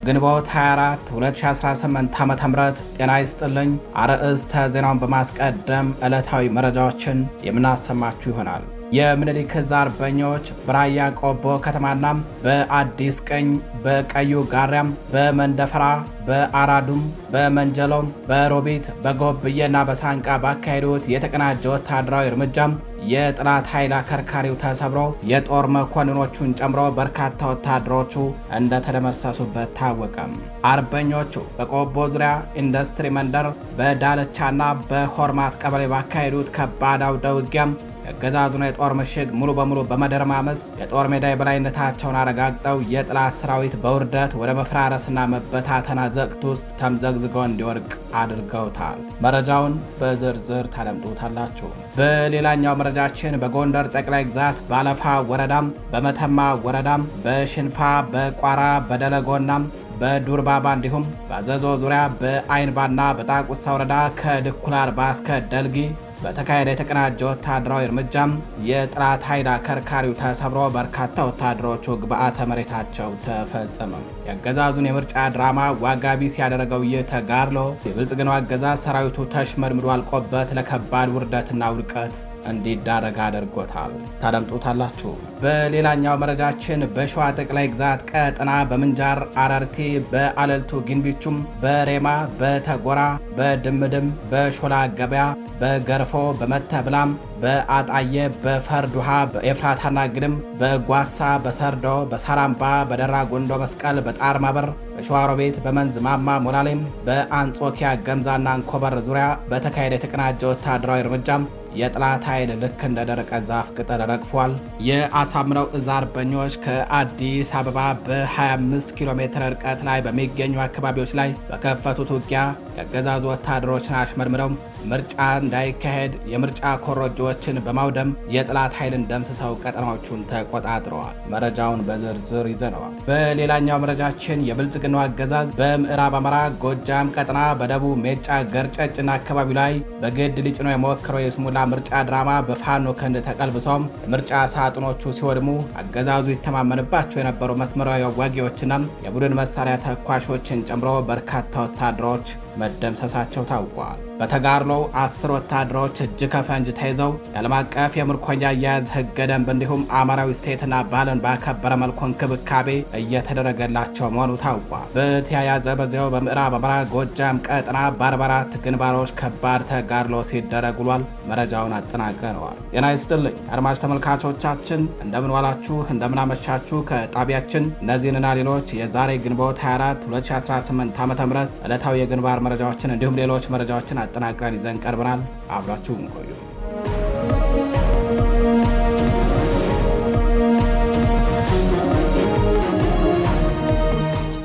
ግንቦት 24 2018 ዓ.ም ጤና ይስጥልኝ። አርዕስተ ዜናውን በማስቀደም ዕለታዊ መረጃዎችን የምናሰማችሁ ይሆናል። የምኒልክ ዕዝ አርበኞች በራያ ቆቦ ከተማና በአዲስ ቅኝ፣ በቀዩ ጋሪያም፣ በመንደፈራ፣ በአራዱም፣ በመንጀሎም፣ በሮቢት፣ በጎብዬና በሳንቃ ባካሄዱት የተቀናጀ ወታደራዊ እርምጃም የጠላት ኃይል አከርካሪው ተሰብሮ የጦር መኮንኖቹን ጨምሮ በርካታ ወታደሮቹ እንደተደመሰሱበት ታወቀም። አርበኞቹ በቆቦ ዙሪያ ኢንዱስትሪ መንደር፣ በዳለቻና በሆርማት ቀበሌ ባካሄዱት ከባድ አውደ ውጊያም የአገዛዙን የጦር ምሽግ ሙሉ በሙሉ በመደረማመስ የጦር ሜዳ የበላይነታቸውን አረጋግጠው የጠላት ሰራዊት በውርደት ወደ መፍራረስና መበታተና ዘቅት ውስጥ ተምዘግዝጎ እንዲወድቅ አድርገውታል። መረጃውን በዝርዝር ታደምጡታላችሁ። በሌላኛው መረጃችን በጎንደር ጠቅላይ ግዛት ባለፋ ወረዳም፣ በመተማ ወረዳም፣ በሽንፋ፣ በቋራ፣ በደለጎናም በዱርባባ እንዲሁም በአዘዞ ዙሪያ በአይንባና በጣቁሳ ወረዳ ከድኩላ አርባ እስከ ደልጊ በተካሄደ የተቀናጀ ወታደራዊ እርምጃም የጠላት ኃይል አከርካሪው ተሰብሮ በርካታ ወታደሮቹ ግብዓተ መሬታቸው ተፈጸመ። የአገዛዙን የምርጫ ድራማ ዋጋ ቢስ ያደረገው ይህ ተጋድሎ የብልጽግናው አገዛዝ ሰራዊቱ ተሽመድምዶ አልቆበት ለከባድ ውርደትና ውድቀት እንዲዳረግ አድርጎታል። ታደምጡታላችሁ። በሌላኛው መረጃችን በሸዋ ጠቅላይ ግዛት ቀጠና በምንጃር አረርቲ፣ በአለልቱ ግንቢቹም፣ በሬማ፣ በተጎራ፣ በድምድም፣ በሾላ ገበያ፣ በገርፎ፣ በመተብላም፣ በአጣየ፣ በፈርድ ውሃ፣ በኤፍራታና ግድም፣ በጓሳ፣ በሰርዶ፣ በሳራምባ፣ በደራ ጎንዶ መስቀል፣ በጣርማበር፣ በሸዋሮቤት፣ በመንዝ ማማ ሞላሌም፣ በአንጾኪያ ገምዛና አንኮበር ዙሪያ በተካሄደ የተቀናጀ ወታደራዊ እርምጃም የጠላት ኃይል ልክ እንደ ደረቀ ዛፍ ቅጠል ረግፏል። የአሳምነው ዕዝ አርበኞች ከአዲስ አበባ በ25 ኪሎ ሜትር ርቀት ላይ በሚገኙ አካባቢዎች ላይ በከፈቱት ውጊያ የአገዛዙ ወታደሮችን አሽመድምደው ምርጫ እንዳይካሄድ የምርጫ ኮረጆዎችን በማውደም የጠላት ኃይልን ደምስሰው ቀጠናዎቹን ተቆጣጥረዋል። መረጃውን በዝርዝር ይዘነዋል። በሌላኛው መረጃችን የብልጽግናው አገዛዝ በምዕራብ አማራ ጎጃም ቀጠና በደቡብ ሜጫ ገርጨጭና አካባቢው ላይ በግድ ሊጭነው የሞከረው የስሙላ ምርጫ ድራማ በፋኖ ክንድ ተቀልብሶም የምርጫ ሳጥኖቹ ሲወድሙ አገዛዙ ይተማመንባቸው የነበሩ መስመራዊ አዋጊዎችና የቡድን መሳሪያ ተኳሾችን ጨምሮ በርካታ ወታደሮች መደምሰሳቸው ታውቋል። በተጋድሎው 10 ወታደሮች እጅ ከፈንጅ ተይዘው የዓለም አቀፍ የምርኮኛ አያያዝ ሕገ ደንብ እንዲሁም አማራዊ እሴትና ባህልን ባከበረ መልኩ እንክብካቤ እየተደረገላቸው መሆኑ ታውቋል። በተያያዘ በዚያው በምዕራብ አማራ ጎጃም ቀጠና በ44 ግንባሮች ከባድ ተጋድሎ ሲደረግ ውሏል። መረጃውን አጠናቅረነዋል። ጤና ይስጥልኝ አድማጭ ተመልካቾቻችን፣ እንደምን ዋላችሁ፣ እንደምን አመሻችሁ። ከጣቢያችን እነዚህንና ሌሎች የዛሬ ግንቦት 24 2018 ዓ.ም ዕለታዊ የግንባር መረጃዎችን እንዲሁም ሌሎች መረጃዎችን አጠናቅረን ይዘን ቀርበናል። አብራችሁን ቆዩ።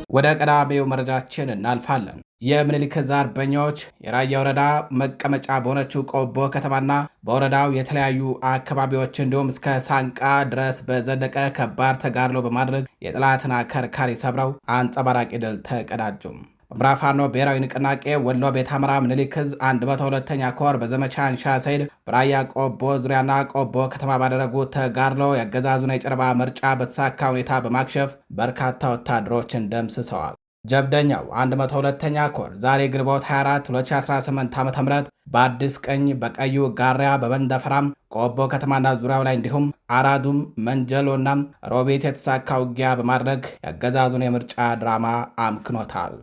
ወደ ቀዳሚው መረጃችን እናልፋለን። የምኒልክ ዕዝ አርበኞች የራያ ወረዳ መቀመጫ በሆነችው ቆቦ ከተማና በወረዳው የተለያዩ አካባቢዎች እንዲሁም እስከ ሳንቃ ድረስ በዘለቀ ከባድ ተጋድሎ በማድረግ የጠላትን አከርካሪ ሰብረው አንጸባራቂ ድል ተቀዳጁም። በምዕራብ ፋኖ ብሔራዊ ንቅናቄ ወሎ ቤት አማራ ምኒልክ ዕዝ 102ኛ ኮር በዘመቻ አንሻ ሰይድ በራያ ቆቦ ዙሪያና ቆቦ ከተማ ባደረጉት ተጋድሎ የአገዛዙን የጨረባ ምርጫ በተሳካ ሁኔታ በማክሸፍ በርካታ ወታደሮችን ደምስሰዋል። ጀብደኛው 102ኛ ኮር ዛሬ ግንቦት 24 2018 ዓ.ም በአዲስ ቅኝ፣ በቀዩ ጋሪያ፣ በመንደፈራም ቆቦ ከተማና ዙሪያው ላይ እንዲሁም አራዱም፣ መንጀሎና ሮቤት የተሳካ ውጊያ በማድረግ የአገዛዙን የምርጫ ድራማ አምክኖታል።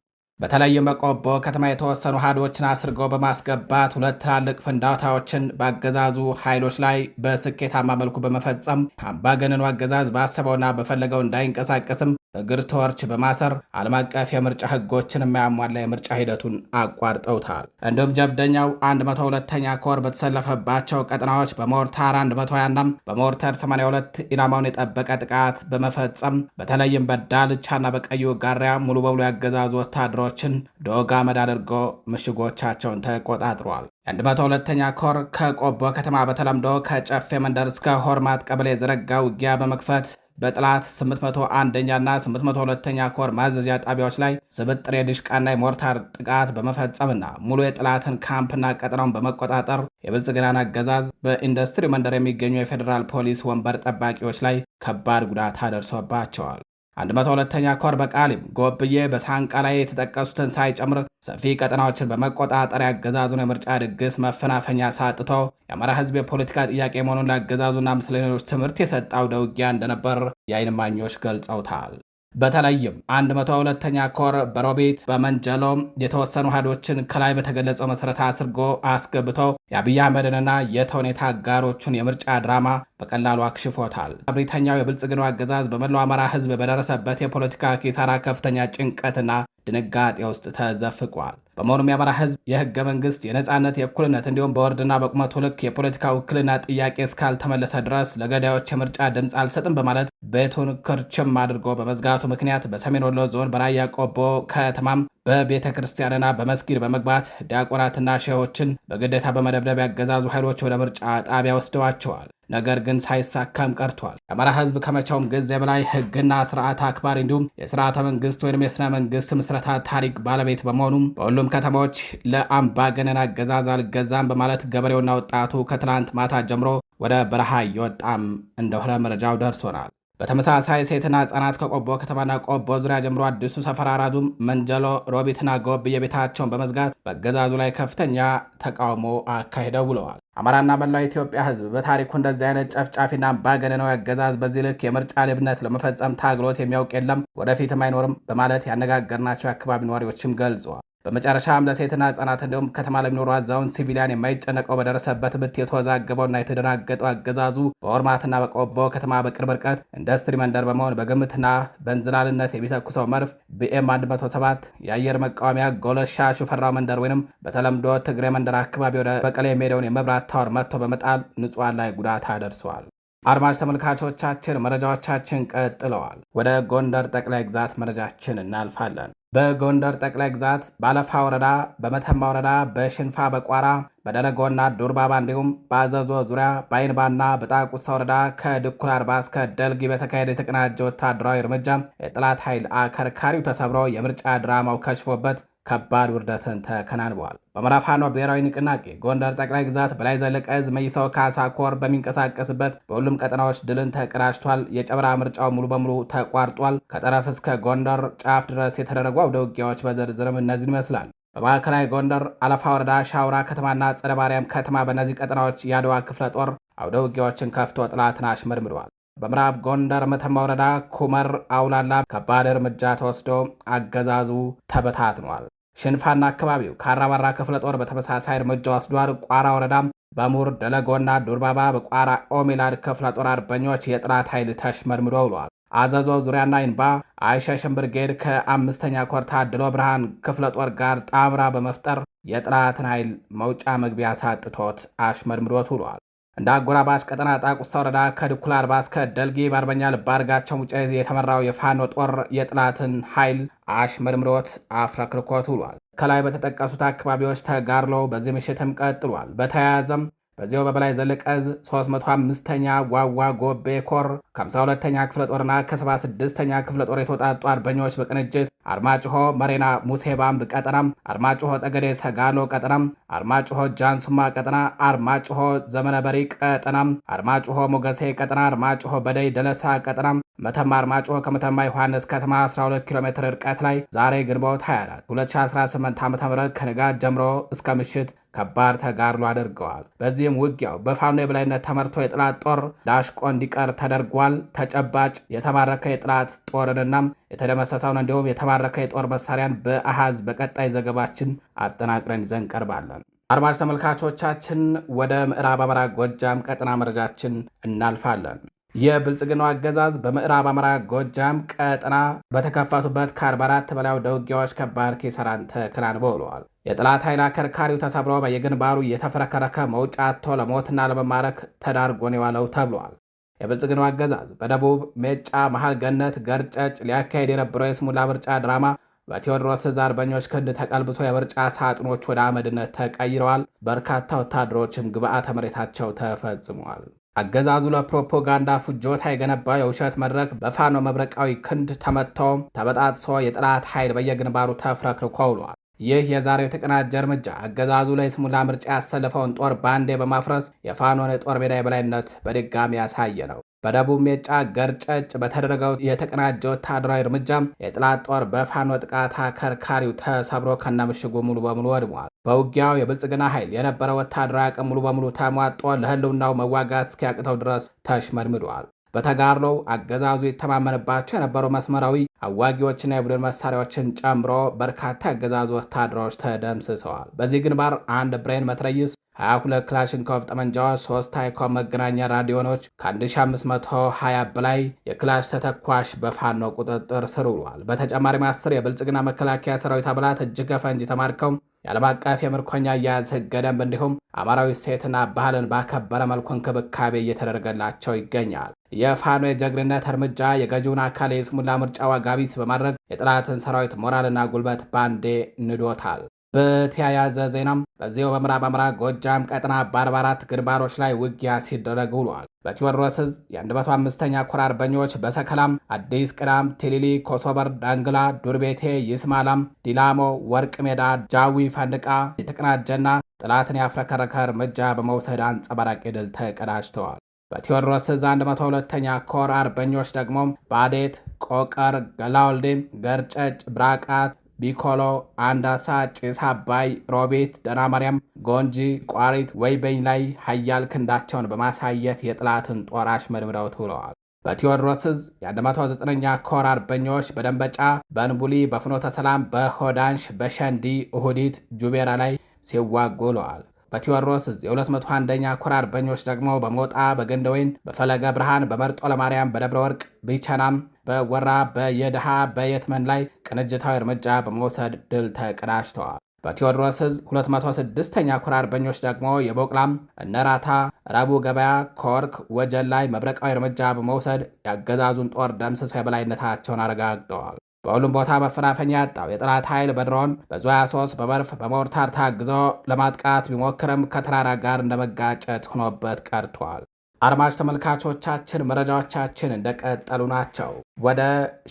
በተለይም በቆቦ ከተማ የተወሰኑ አሃዶችን አስርገው በማስገባት 2 ትላልቅ ፍንዳታዎችን በአገዛዙ ኃይሎች ላይ በስኬታማ መልኩ በመፈጸም አምባገነኑ አገዛዝ ባሰበውና በፈለገው እንዳይንቀሳቀስም እግር ተወርች በማሰር ዓለም አቀፍ የምርጫ ሕጎችን የማያሟላ የምርጫ ሂደቱን አቋርጠውታል። እንዲሁም ጀብደኛው 102ኛ ኮር በተሰለፈባቸው ቀጠናዎች በሞርታር 120ና በሞርተር 82 ኢላማውን የጠበቀ ጥቃት በመፈጸም በተለይም በዳልቻና በቀዩ ጋሪያ ሙሉ በሙሉ ያገዛዙ ወታደሮችን ዶግ አመድ አድርጎ ምሽጎቻቸውን ተቆጣጥሯል። 102ኛ ኮር ከቆቦ ከተማ በተለምዶ ከጨፌ መንደር እስከ ሆርማት ቀበሌ የዘረጋ ውጊያ በመክፈት በጠላት 801ኛና 802ኛ ኮር ማዘዣ ጣቢያዎች ላይ ስብጥር የድሽቃና የሞርታር ጥቃት በመፈጸምና ሙሉ የጠላትን ካምፕና ቀጠናውን በመቆጣጠር የብልጽግናን አገዛዝ በኢንዱስትሪ መንደር የሚገኙ የፌዴራል ፖሊስ ወንበር ጠባቂዎች ላይ ከባድ ጉዳት አደርሶባቸዋል። 102ኛ ኮር በቃሊም ጎብዬ በሳንቃ ላይ የተጠቀሱትን ሳይጨምር ሰፊ ቀጠናዎችን በመቆጣጠር ያገዛዙን የምርጫ ድግስ መፈናፈኛ ሳጥቶ የአማራ ህዝብ የፖለቲካ ጥያቄ መሆኑን ለአገዛዙና ምስለኔዎች ትምህርት የሰጠ አውደ ውጊያ እንደነበር የዓይን እማኞች ገልጸውታል። በተለይም 102ኛ ኮር በሮቢት በመንጀሎ የተወሰኑ ሀዶችን ከላይ በተገለጸው መሰረት አስርጎ አስገብቶ የአብይ አህመድንና የተውኔት አጋሮቹን የምርጫ ድራማ በቀላሉ አክሽፎታል። እብሪተኛው የብልጽግናው አገዛዝ በመላው አማራ ህዝብ በደረሰበት የፖለቲካ ኪሳራ ከፍተኛ ጭንቀትና ድንጋጤ ውስጥ ተዘፍቋል። በመሆኑም የአማራ ህዝብ የህገ መንግስት፣ የነጻነት፣ የእኩልነት እንዲሁም በወርድና በቁመቱ ልክ የፖለቲካ ውክልና ጥያቄ እስካልተመለሰ ድረስ ለገዳዮች የምርጫ ድምፅ አልሰጥም በማለት ቤቱን ክርችም አድርጎ በመዝጋቱ ምክንያት በሰሜን ወሎ ዞን በራያ ቆቦ ከተማም በቤተ ክርስቲያንና በመስጊድ በመግባት ዲያቆናትና ሼሆችን በግዴታ በመደብደብ ያገዛዙ ኃይሎች ወደ ምርጫ ጣቢያ ወስደዋቸዋል። ነገር ግን ሳይሳካም ቀርቷል። የአማራ ህዝብ ከመቼውም ጊዜ በላይ ህግና ስርዓት አክባሪ እንዲሁም የስርዓተ መንግስት ወይም የስነ መንግስት ምስረታ ታሪክ ባለቤት በመሆኑም በሁሉም ከተሞች ለአምባገነን አገዛዝ አልገዛም በማለት ገበሬውና ወጣቱ ከትላንት ማታ ጀምሮ ወደ በረሃ እየወጣም እንደሆነ መረጃው ደርሶናል። በተመሳሳይ ሴትና ህጻናት ከቆቦ ከተማና ቆቦ ዙሪያ ጀምሮ አዲሱ ሰፈር፣ አራዱም፣ መንጀሎ፣ ሮቢትና ጎብ የቤታቸውን በመዝጋት በአገዛዙ ላይ ከፍተኛ ተቃውሞ አካሂደው ውለዋል። አማራና መላው ኢትዮጵያ ህዝብ በታሪኩ እንደዚህ አይነት ጨፍጫፊና አምባገነናዊ አገዛዝ በዚህ ልክ የምርጫ ሌብነት ለመፈጸም ታግሎት የሚያውቅ የለም፣ ወደፊትም አይኖርም በማለት ያነጋገርናቸው የአካባቢ ነዋሪዎችም ገልጸዋል። በመጨረሻም ለሴትና ህጻናት እንዲሁም ከተማ ለሚኖሩ አዛውንት ሲቪሊያን የማይጨነቀው በደረሰበት ምት የተወዛገበውና የተደናገጠው አገዛዙ በኦርማትና በቆቦ ከተማ በቅርብ ርቀት ኢንዱስትሪ መንደር በመሆን በግምትና በእንዝላልነት የሚተኩሰው መድፍ ቢኤም 107 የአየር መቃወሚያ ጎለሻ ሹፈራው መንደር ወይንም በተለምዶ ትግሬ መንደር አካባቢ ወደ በቀሌ የሚሄደውን የመብራት ታወር መጥቶ በመጣል ንጹሐን ላይ ጉዳት አደርሰዋል። አድማጭ ተመልካቾቻችን መረጃዎቻችን ቀጥለዋል። ወደ ጎንደር ጠቅላይ ግዛት መረጃችን እናልፋለን። በጎንደር ጠቅላይ ግዛት ባለፋ ወረዳ፣ በመተማ ወረዳ፣ በሽንፋ፣ በቋራ፣ በደለጎና ዱርባባ እንዲሁም በአዘዞ ዙሪያ በአይንባና በጣቁሳ ወረዳ ከድኩል አርባ እስከ ደልጊ በተካሄደ የተቀናጀ ወታደራዊ እርምጃ የጠላት ኃይል አከርካሪው ተሰብሮ የምርጫ ድራማው ከሽፎበት ከባድ ውርደትን ተከናንበዋል። በአማራ ፋኖ ብሔራዊ ንቅናቄ ጎንደር ጠቅላይ ግዛት በላይ ዘለቀ ዕዝ መይሳው ካሳ ኮር በሚንቀሳቀስበት በሁሉም ቀጠናዎች ድልን ተቀዳጅቷል። የጨበራ ምርጫው ሙሉ በሙሉ ተቋርጧል። ከጠረፍ እስከ ጎንደር ጫፍ ድረስ የተደረጉ አውደ ውጊያዎች በዝርዝርም እነዚህን ይመስላል። በማዕከላዊ ጎንደር አለፋ ወረዳ ሻውራ ከተማና ጸረ ማርያም ከተማ በእነዚህ ቀጠናዎች የአድዋ ክፍለ ጦር አውደ ውጊያዎችን ከፍቶ ጠላትን አሽመድምደዋል። በምዕራብ ጎንደር መተማ ወረዳ ኩመር አውላላ ከባድ እርምጃ ተወስዶ አገዛዙ ተበታትኗል። ሽንፋና አካባቢው ከአራባራ ክፍለ ጦር በተመሳሳይ እርምጃ ወስዷል። ቋራ ወረዳም በሙር ደለጎና ዱርባባ በቋራ ኦሜላድ ክፍለ ጦር አርበኞች የጠላት ኃይል ተሽመድምዶ ውሏል። አዘዞ ዙሪያና ይንባ አይሸሽም ብርጌድ ከ5ኛ ኮር ታድሎ ብርሃን ክፍለ ጦር ጋር ጣምራ በመፍጠር የጠላትን ኃይል መውጫ መግቢያ ሳጥቶት አሽመድምዶት ውሏል። እንደ አጎራባች ቀጠና ጣቁሳ ወረዳ ከድኩል አርባ እስከ ደልጊ በአርበኛ ልባርጋቸው ሙጬ የተመራው የፋኖ ጦር የጠላትን ኃይል አሽመድምዶት አፍረክርኮት ውሏል። ከላይ በተጠቀሱት አካባቢዎች ተጋድሎ በዚህ ምሽትም ቀጥሏል። በተያያዘም በዚያው በበላይ ዘለቀ ዕዝ 305ኛ ዋዋ ጎቤ ኮር ከ52ኛ ክፍለ ጦርና ከ76ኛ ክፍለ ጦር የተወጣጡ አርበኞች በቅንጅት አርማጭሆ መሬና ሙሴ ባምብ ቀጠናም፣ አርማጭሆ ጠገዴ ሰጋሎ ቀጠናም፣ አርማጭሆ ጃንሱማ ቀጠና፣ አርማጭሆ ዘመነ በሪ ቀጠናም፣ አርማጭሆ ሞገሴ ቀጠና፣ አርማጭሆ በደይ ደለሳ ቀጠናም፣ መተማ አርማጭሆ ከመተማ ዮሐንስ ከተማ 12 ኪሎ ሜትር ርቀት ላይ ዛሬ ግንቦት 24 2018 ዓ.ም ከንጋት ጀምሮ እስከ ምሽት ከባድ ተጋድሎ አድርገዋል። በዚህም ውጊያው በፋኖ የበላይነት ተመርቶ የጠላት ጦር ዳሽቆ እንዲቀር ተደርጓል። ተጨባጭ የተማረከ የጠላት ጦርንና የተደመሰሰውን እንዲሁም የተማረከ የጦር መሳሪያን በአሃዝ በቀጣይ ዘገባችን አጠናቅረን ይዘን ቀርባለን። አድማጭ ተመልካቾቻችን ወደ ምዕራብ አማራ ጎጃም ቀጠና መረጃችን እናልፋለን። የብልጽግናው አገዛዝ በምዕራብ አማራ ጎጃም ቀጠና በተከፈቱበት ከ44 በላይ አውደ ውጊያዎች ከባድ ኪሳራን ተከናንበው ውለዋል። የጠላት ኃይል አከርካሪው ተሰብሮ በየግንባሩ እየተፈረከረከ መውጫ አጥቶ ለሞትና ለመማረክ ተዳርጎን የዋለው ተብሏል። የብልጽግናው አገዛዝ በደቡብ ሜጫ፣ መሃል ገነት፣ ገርጨጭ ሊያካሄድ የነበረው የስሙላ ምርጫ ድራማ በቴዎድሮስ ዕዝ አርበኞች ክንድ ተቀልብሶ የምርጫ ሳጥኖች ወደ አመድነት ተቀይረዋል። በርካታ ወታደሮችም ግብዓተ መሬታቸው ተፈጽመዋል። አገዛዙ ለፕሮፓጋንዳ ፍጆታ የገነባው የውሸት መድረክ በፋኖ መብረቃዊ ክንድ ተመትቶ ተበጣጥሶ የጠላት ኃይል በየግንባሩ ተፍረክርኮ ውሏል። ይህ የዛሬው የተቀናጀ እርምጃ አገዛዙ ለይስሙላ ምርጫ ያሰለፈውን ጦር ባንዴ በማፍረስ የፋኖን የጦር ሜዳ የበላይነት በድጋሚ ያሳየ ነው። በደቡብ ሜጫ ገርጨጭ በተደረገው የተቀናጀ ወታደራዊ እርምጃም የጠላት ጦር በፋኖ ጥቃት አከርካሪው ተሰብሮ ከነምሽጉ ሙሉ በሙሉ ወድሟል። በውጊያው የብልጽግና ኃይል የነበረው ወታደራዊ አቅም ሙሉ በሙሉ ተሟጦ ለህልውናው መዋጋት እስኪያቅተው ድረስ ተሽመድምዷል። በተጋድሎው አገዛዙ የተማመንባቸው የነበሩ መስመራዊ አዋጊዎችና የቡድን መሳሪያዎችን ጨምሮ በርካታ የአገዛዙ ወታደሮች ተደምስሰዋል። በዚህ ግንባር አንድ ብሬን መትረይስ፣ 22 ክላሽንኮቭ ጠመንጃዎች፣ 3 ታይኮም መገናኛ ራዲዮኖች፣ ከ1520 በላይ የክላሽ ተተኳሽ በፋኖ ቁጥጥር ስር ውሏል። በተጨማሪም 10 የብልጽግና መከላከያ ሰራዊት አባላት እጅ ከፈንጅ ተማርከው የዓለም አቀፍ የምርኮኛ አያያዝ ሕገ ደንብ እንዲሁም አማራዊ ሴትና ባህልን ባከበረ መልኩ እንክብካቤ እየተደረገላቸው ይገኛል። የፋኖ የጀግንነት እርምጃ የገዢውን አካል የይስሙላ ምርጫ ዋጋ ቢስ በማድረግ የጠላትን ሰራዊት ሞራልና ጉልበት ባንዴ ንዶታል። በተያያዘ ዜናም በዚሁ በምዕራብ አማራ ጎጃም ቀጠና በ44 ግንባሮች ላይ ውጊያ ሲደረግ ውሏል። በቴዎድሮስ ዕዝ የ105ኛ ኮር አርበኞች በሰከላም፣ አዲስ ቅዳም፣ ቲሊሊ፣ ኮሶበር፣ ዳንግላ፣ ዱርቤቴ፣ ይስማላም፣ ዲላሞ፣ ወርቅ ሜዳ፣ ጃዊ ፈንድቃ የተቀናጀና ጠላትን ያፍረከረከ እርምጃ በመውሰድ አንጸባራቂ ድል ተቀዳጅተዋል። በቴዎድሮስ ዕዝ 102ኛ ኮር አርበኞች ደግሞ በአዴት፣ ቆቀር፣ ገላውልዴን፣ ገርጨጭ፣ ብራቃት፣ ቢኮሎ፣ አንዳሳ፣ ጭስ አባይ፣ ሮቤት፣ ደና ማርያም፣ ጎንጂ፣ ቋሪት፣ ወይበኝ ላይ ሀያል ክንዳቸውን በማሳየት የጠላትን ጦር አሽመድምደው ውለዋል። በቴዎድሮስ ዕዝ የ109ኛ ኮር አርበኞች በደንበጫ፣ በንቡሊ፣ በፍኖተ ሰላም፣ በሆዳንሽ፣ በሸንዲ፣ እሁዲት፣ ጁቤራ ላይ ሲዋጉ ውለዋል። በቴዎድሮስ ዕዝ የ201ኛ ኮር አርበኞች ደግሞ በሞጣ፣ በገንደወይን፣ በፈለገ ብርሃን፣ በመርጦ ለማርያም፣ በደብረ ወርቅ፣ ቢቸናም፣ በወራ፣ በየድሃ፣ በየትመን ላይ ቅንጅታዊ እርምጃ በመውሰድ ድል ተቀዳጅተዋል። በቴዎድሮስ ዕዝ 206ኛ ኮር አርበኞች ደግሞ የቦቅላም፣ እነራታ፣ ረቡ ገበያ፣ ኮርክ፣ ወጀል ላይ መብረቃዊ እርምጃ በመውሰድ የአገዛዙን ጦር ደምስሰው የበላይነታቸውን አረጋግጠዋል። በሁሉም ቦታ መፈናፈኛ ያጣው የጠላት ኃይል በድሮን በዙ 23 በመርፍ በሞርታር ታግዞ ለማጥቃት ቢሞክርም ከተራራ ጋር እንደመጋጨት ሆኖበት ቀርቷል። አድማጭ ተመልካቾቻችን መረጃዎቻችን እንደቀጠሉ ናቸው። ወደ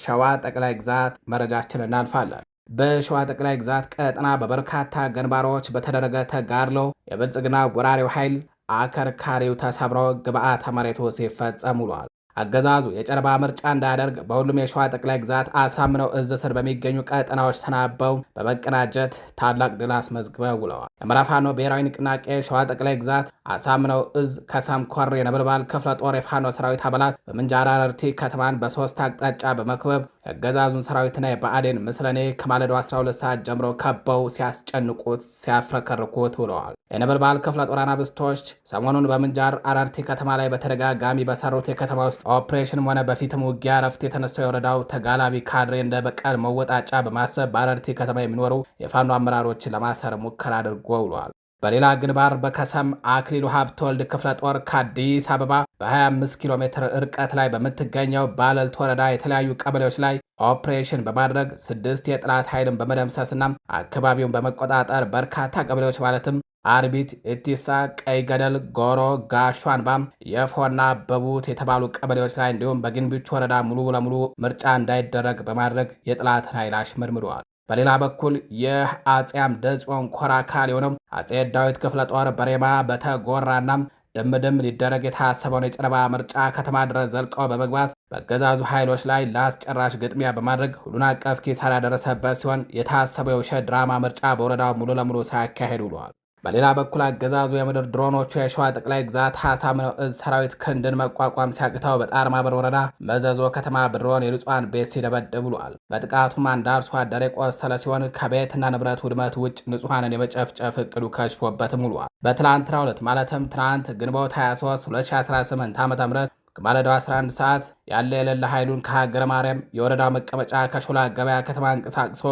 ሸዋ ጠቅላይ ግዛት መረጃችን እናልፋለን። በሸዋ ጠቅላይ ግዛት ቀጠና በበርካታ ግንባሮች በተደረገ ተጋድሎ የብልጽግና ወራሪው ኃይል አከርካሪው ተሰብሮ ግብዓተ መሬቱ ሲፈጸም ውሏል። አገዛዙ የጨረባ ምርጫ እንዳያደርግ በሁሉም የሸዋ ጠቅላይ ግዛት አሳምነው ዕዝ ስር በሚገኙ ቀጠናዎች ተናበው በመቀናጀት ታላቅ ድል አስመዝግበው ውለዋል። የአማራ ፋኖ ብሔራዊ ንቅናቄ ሸዋ ጠቅላይ ግዛት አሳምነው ዕዝ ከሰም ኮር የነበልባል ክፍለ ጦር የፋኖ ሰራዊት አባላት በምንጃር አረርቲ ከተማን በ3 አቅጣጫ በመክበብ የአገዛዙን ሰራዊትና የብአዴን ምስለኔ ከማለዳው 12 ሰዓት ጀምሮ ከበው ሲያስጨንቁት ሲያፍረከርኩት ውለዋል። የነበልባል ክፍለ ጦር አናብስቶች ሰሞኑን በምንጃር አረርቲ ከተማ ላይ በተደጋጋሚ በሰሩት የከተማ ውስጥ ኦፕሬሽንም ሆነ በፊትም ውጊያ ረፍት የተነሳው የወረዳው ተጋላቢ ካድሬ እንደ በቀል መወጣጫ በማሰብ በአረርቲ ከተማ የሚኖሩ የፋኖ አመራሮችን ለማሰር ሙከራ አድርጎ ውሏል። በሌላ ግንባር በከሰም አክሊሉ ሀብተወልድ ክፍለ ጦር ከአዲስ አበባ በ25 ኪሎ ሜትር ርቀት ላይ በምትገኘው ባለልት ወረዳ የተለያዩ ቀበሌዎች ላይ ኦፕሬሽን በማድረግ 6 የጠላት ኃይልን በመደምሰስና አካባቢውን በመቆጣጠር በርካታ ቀበሌዎች ማለትም አርቢት፣ ኢቲሳ፣ ቀይ ገደል፣ ጎሮ፣ ጋሿንባም፣ የፎና በቡት የተባሉ ቀበሌዎች ላይ እንዲሁም በግንቢቹ ወረዳ ሙሉ ለሙሉ ምርጫ እንዳይደረግ በማድረግ የጠላትን ኃይል አሽመድምደዋል። በሌላ በኩል ይህ አጼ አምደ ጽዮን ኮር አካል የሆነው አጼ ዳዊት ክፍለ ጦር በሬማ በተጎራና ድምድም ሊደረግ የታሰበውን የጨረባ ምርጫ ከተማ ድረስ ዘልቀው በመግባት በአገዛዙ ኃይሎች ላይ ለአስጨራሽ ግጥሚያ በማድረግ ሁሉን አቀፍ ኪሳራ ያደረሰበት ሲሆን የታሰበው የውሸት ድራማ ምርጫ በወረዳው ሙሉ ለሙሉ ሳያካሄድ ውሏል። በሌላ በኩል አገዛዙ የምድር ድሮኖቹ የሸዋ ጠቅላይ ግዛት አሳምነው ዕዝ ሰራዊት ክንድን መቋቋም ሲያቅተው በጣርማበር ወረዳ መዘዞ ከተማ በድሮን የንጹሃን ቤት ሲደበድብ ውሏል። በጥቃቱም አንድ አርሶ አደር የቆሰለ ሲሆን ከቤትና ንብረት ውድመት ውጭ ንጹሃንን የመጨፍጨፍ እቅዱ ከሽፎበትም ውሏል። በትላንትናው ዕለት ማለትም ትናንት ግንቦት 23 2018 ዓ.ም ከማለዳው 11 ሰዓት ያለ የሌለ ኃይሉን ከሀገረ ማርያም የወረዳው መቀመጫ ከሾላ ገበያ ከተማ እንቀሳቅሶ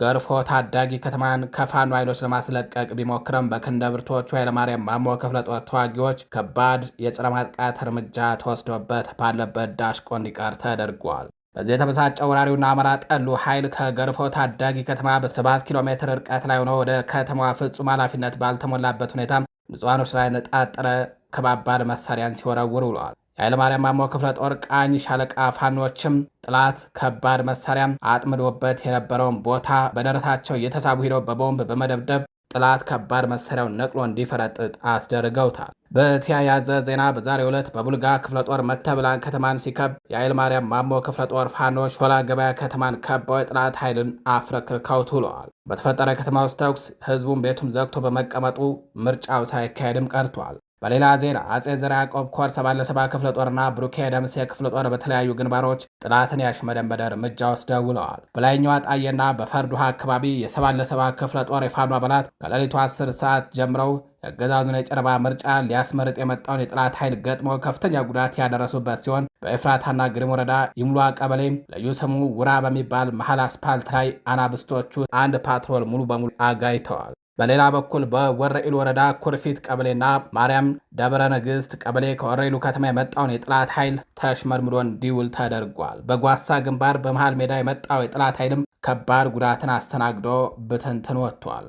ገርፎ ታዳጊ ከተማን ከፋኖ ኃይሎች ለማስለቀቅ ቢሞክረም በክንደ ብርቶቹ ኃይለማርያም ማሞ ክፍለ ጦር ተዋጊዎች ከባድ የጸረ ማጥቃት እርምጃ ተወስዶበት ባለበት ዳሽቆ እንዲቀር ተደርጓል። በዚህ የተበሳጨው ወራሪውና አማራ ጠሉ ኃይል ከገርፎ ታዳጊ ከተማ በ7 ኪሎ ሜትር ርቀት ላይ ሆኖ ወደ ከተማዋ ፍጹም ኃላፊነት ባልተሞላበት ሁኔታ ንጹሃኖች ላይ ነጣጠረ ከባባድ መሳሪያን ሲወረውር ውለዋል። የኃይለማርያም ማሞ ክፍለ ጦር ቃኝ ሻለቃ ፋኖችም ጥላት ከባድ መሳሪያም አጥምዶበት የነበረውን ቦታ በደረታቸው እየተሳቡ ሄደው በቦምብ በመደብደብ ጥላት ከባድ መሳሪያውን ነቅሎ እንዲፈረጥጥ አስደርገውታል። በተያያዘ ዜና በዛሬው ዕለት በቡልጋ ክፍለ ጦር መተብላን ከተማን ሲከብ የኃይለማርያም ማሞ ክፍለ ጦር ፋኖች ሾላ ገበያ ከተማን ከበው የጥላት ኃይልን አፍረክርከው ውለዋል። በተፈጠረ ከተማ ውስጥ ተኩስ ህዝቡን ቤቱም ዘግቶ በመቀመጡ ምርጫው ሳይካሄድም ቀርቷል። በሌላ ዜና አጼ ዘርዓ ያዕቆብ ኮር 77 ክፍለ ጦርና ብሩኬ ደምሴ ክፍለ ጦር በተለያዩ ግንባሮች ጥላትን ያሽመደመደ እርምጃ ወስደው ውለዋል። በላይኛው አጣዬና በፈርድ ውሃ አካባቢ የ77 ክፍለ ጦር የፋኖ አባላት ከሌሊቱ 10 ሰዓት ጀምረው የአገዛዙን የጨረባ ምርጫ ሊያስመርጥ የመጣውን የጥላት ኃይል ገጥመው ከፍተኛ ጉዳት ያደረሱበት ሲሆን በኤፍራታና ግሪም ወረዳ ይምሏ ቀበሌም ልዩ ስሙ ውራ በሚባል መሀል አስፓልት ላይ አናብስቶቹ አንድ ፓትሮል ሙሉ በሙሉ አጋይተዋል። በሌላ በኩል በወረኢሉ ወረዳ ኩርፊት ቀበሌና ማርያም ደብረ ንግሥት ቀበሌ ከወረኢሉ ከተማ የመጣውን የጥላት ኃይል ተሽመድምዶ እንዲውል ተደርጓል። በጓሳ ግንባር በመሃል ሜዳ የመጣው የጥላት ኃይልም ከባድ ጉዳትን አስተናግዶ ብትንትን ወጥቷል።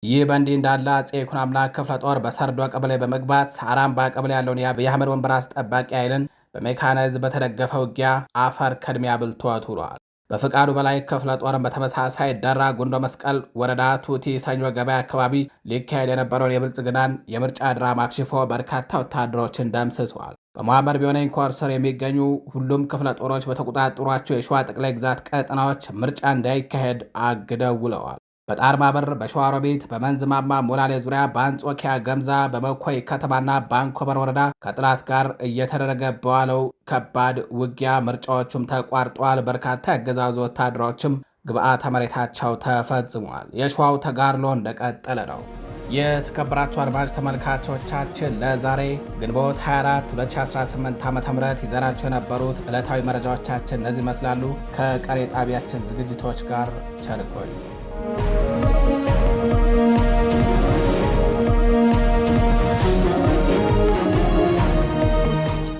ይህ በእንዲህ እንዳለ አጼ ይኩኖ አምላክ ክፍለ ጦር በሰርዶ ቀበሌ በመግባት ሳራምባ ቀበሌ ያለውን የአብይ አህመድ ወንበር አስጠባቂ ኃይልን በሜካናይዝ በተደገፈ ውጊያ አፈር ከድሚያ ብልቶት ውሏል። በፍቃዱ በላይ ክፍለ ጦርን በተመሳሳይ ደራ ጉንዶ መስቀል ወረዳ ቱቲ ሰኞ ገበያ አካባቢ ሊካሄድ የነበረውን የብልጽግናን የምርጫ ድራማ አክሽፎ በርካታ ወታደሮችን ደምስሷል። በመሐመድ ቢሆነኝ ኮር ስር የሚገኙ ሁሉም ክፍለ ጦሮች በተቆጣጠሯቸው የሸዋ ጠቅላይ ግዛት ቀጠናዎች ምርጫ እንዳይካሄድ አግደው ውለዋል። በጣርማ በር፣ በሸዋሮቢት፣ በመንዝማማ ሞላሌ ዙሪያ፣ በአንጾኪያ ገምዛ፣ በመኮይ ከተማና በአንኮበር ወረዳ ከጥላት ጋር እየተደረገ በዋለው ከባድ ውጊያ ምርጫዎቹም ተቋርጧል። በርካታ ያገዛዙ ወታደሮችም ግብዓተ መሬታቸው ተፈጽሟል። የሸዋው ተጋድሎ እንደቀጠለ ነው። የተከበራችሁ አድማጭ ተመልካቾቻችን ለዛሬ ግንቦት 24 2018 ዓ.ም ይዘናቸው የነበሩት ዕለታዊ መረጃዎቻችን እነዚህ ይመስላሉ። ከቀሪ ጣቢያችን ዝግጅቶች ጋር ቸር ቆዩ።